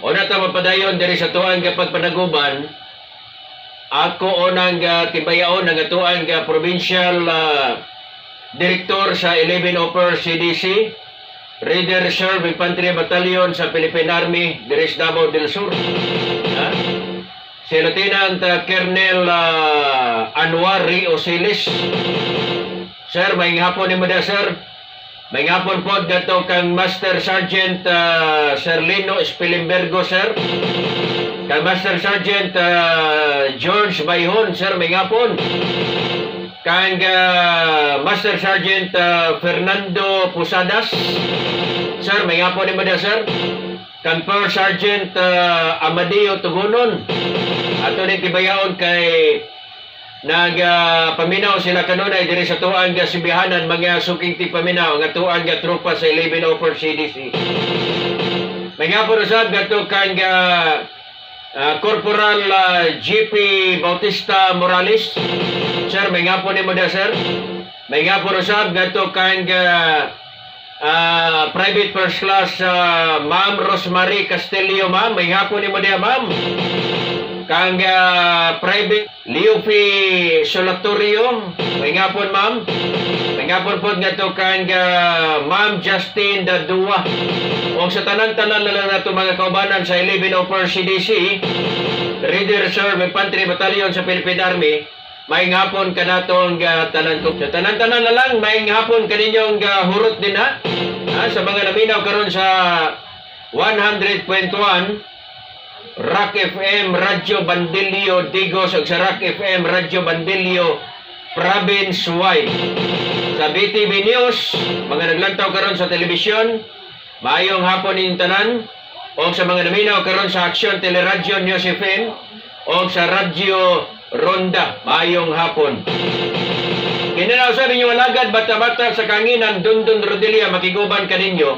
Una ta mapadayon diri sa tuang pagpanaguban. Ako unang tibayaon ng tuang provincial director sa 11 Upper CDC, Reader Reserve Infantry Battalion sa Philippine Army diri sa Davao del Sur. Si Lieutenant Colonel Anwar Osilis. Sir, may hapon ni Mada, sir. May hapon po dato kang Master Sergeant Sir Lino Spilimbergo, sir. Kang Master Sergeant George Bayhon, sir, may hapon. Kang Master Sergeant Fernando Pusadas, sir, may hapon ni Mada, sir. Kang First Sergeant Amadeo Tugunon. Ato ni tibayaon kay paminaw sila kanunay diri sa tuang sibihanan mga suking ti paminaw nga tuang tropa sa 11 Upper CDC. May nga po usab gato kang Corporal GP Bautista Morales. Sir, may nga po ni mo da, sir. May nga po usab gato kang Private First Class Ma'am Rosemary Castillo, ma'am. May nga po ni mo da, ma'am. Kang Private Leofi Solatorio, may nga po, ma'am. May nga po nga to kang Ma'am Justine Dadua. O sa tanan-tanan na lang na ito mga kaubanan sa 11 Upper CDC, Reader Reserve Infantry Battalion sa Philippine Army, may nga po ka na itong tanan ko. Sa tanan-tanan na lang, may nga po ka ninyong hurot din ha. Sa mga naminaw karon sa 100.1 Rock FM Radyo Bandilio Digos ug sa Rock FM Radyo Bandilio province-wide. Sa BTV News, mga naglantaw karon sa telebisyon, maayong hapon inyong tanan. O sa mga naminaw karon sa Aksyon Teleradyo News FM o sa Radyo Ronda, maayong hapon. Kinanaw sa ninyo alagad bata-bata sa kanginan Dundon Rodelia, makiguban ka ninyo.